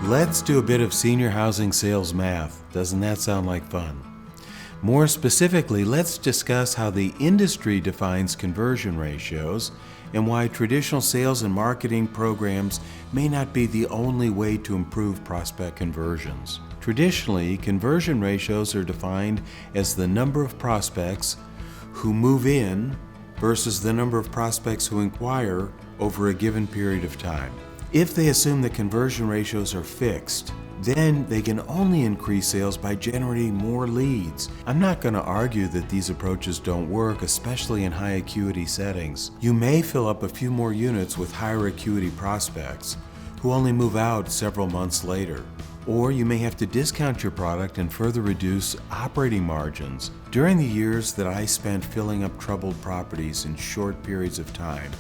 Let's do a bit of senior housing sales math. Doesn't that sound like fun? More specifically, let's discuss how the industry defines conversion ratios and why traditional sales and marketing programs may not be the only way to improve prospect conversions. Traditionally, conversion ratios are defined as the number of prospects who move in versus the number of prospects who inquire over a given period of time. If they assume that conversion ratios are fixed, then they can only increase sales by generating more leads. I'm not going to argue that these approaches don't work, especially in high acuity settings. You may fill up a few more units with higher acuity prospects who only move out several months later. Or you may have to discount your product and further reduce operating margins. During the years that I spent filling up troubled properties in short periods of time,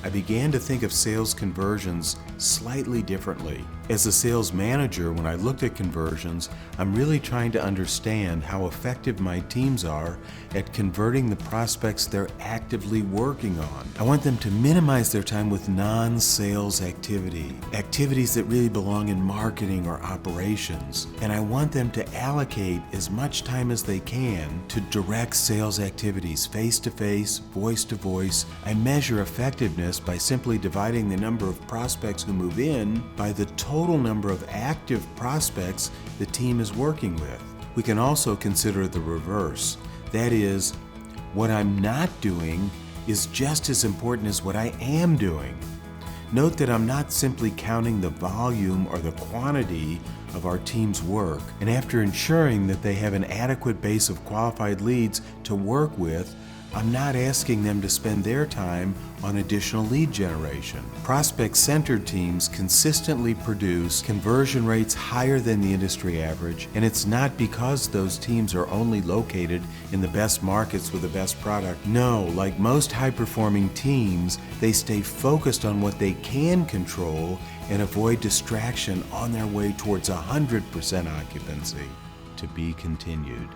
I began to think of sales conversions slightly differently. As a sales manager, when I looked at conversions, I'm really trying to understand how effective my teams are at converting the prospects they're actively working on. I want them to minimize their time with non-sales activities that really belong in marketing or operations. And I want them to allocate as much time as they can to direct sales activities, face-to-face, voice-to-voice. I measure effectiveness by simply dividing the number of prospects who move in by the total number of active prospects the team is working with. We can also consider the reverse. That is, what I'm not doing is just as important as what I am doing. Note that I'm not simply counting the volume or the quantity of our team's work, and after ensuring that they have an adequate base of qualified leads to work with, I'm not asking them to spend their time on additional lead generation. Prospect-centered teams consistently produce conversion rates higher than the industry average, and it's not because those teams are only located in the best markets with the best product. No, like most high-performing teams, they stay focused on what they can control and avoid distraction on their way towards 100% occupancy. To be continued.